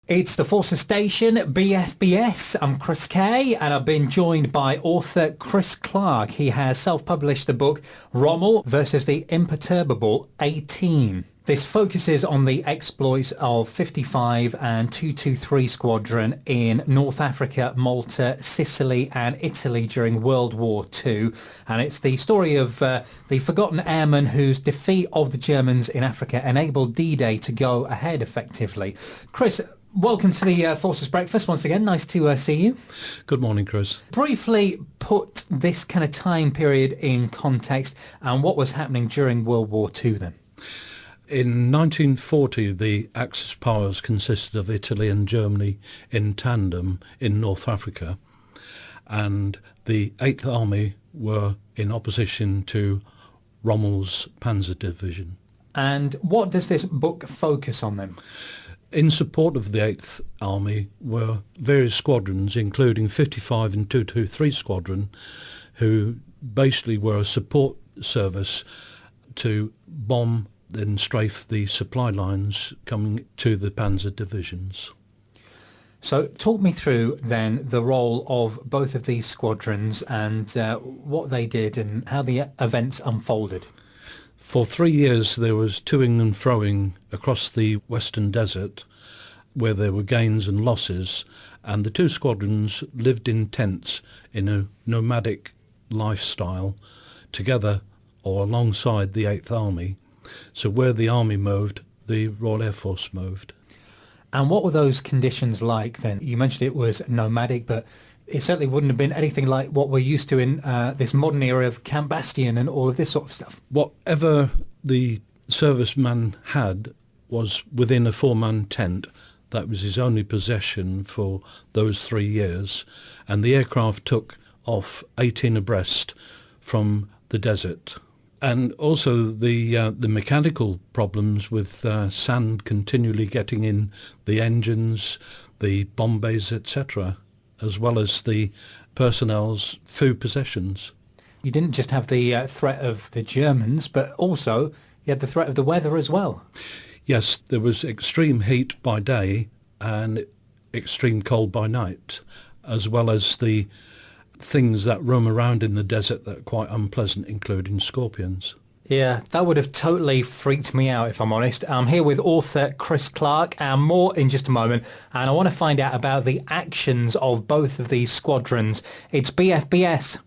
It's the Forces Station, BFBS. I'm Chris Kay, and I've been joined by author Chris Clark. He has self-published the book Rommel versus the Imperturbable 18. This focuses on the exploits of 55 and 223 Squadron in North Africa, Malta, Sicily and Italy during World War II. And it's the story of the forgotten airmen whose defeat of the Germans in Africa enabled D-Day to go ahead effectively. Chris, welcome to the Forces Breakfast once again. Nice to see you. Good morning, Chris. Briefly put this kind of time period in context and what was happening during World War II then. In 1940, the Axis powers consisted of Italy and Germany in tandem in North Africa, and the 8th Army were in opposition to Rommel's Panzer Division. And what does this book focus on then? In support of the 8th Army were various squadrons, including 55 and 223 Squadron, who basically were a support service to bomb then strafe the supply lines coming to the Panzer divisions. So talk me through then the role of both of these squadrons and what they did and how the events unfolded. For 3 years there was toing and froing across the Western Desert where there were gains and losses, and the two squadrons lived in tents in a nomadic lifestyle together or alongside the 8th Army. So where the Army moved, the Royal Air Force moved. And what were those conditions like then? You mentioned it was nomadic, but it certainly wouldn't have been anything like what we're used to in this modern era of Camp Bastion and all of this sort of stuff. Whatever the serviceman had was within a four-man tent. That was his only possession for those 3 years. And the aircraft took off 18 abreast from the desert. And also the mechanical problems with sand continually getting in the engines, the bomb bays, etc., as well as the personnel's food possessions. You didn't just have the threat of the Germans, but also you had the threat of the weather as well. Yes, there was extreme heat by day and extreme cold by night, as well as the things that roam around in the desert that are quite unpleasant, including scorpions. Yeah, that would have totally freaked me out, if I'm honest. I'm here with author Chris Clark, and more in just a moment. And I want to find out about the actions of both of these squadrons. It's BFBS.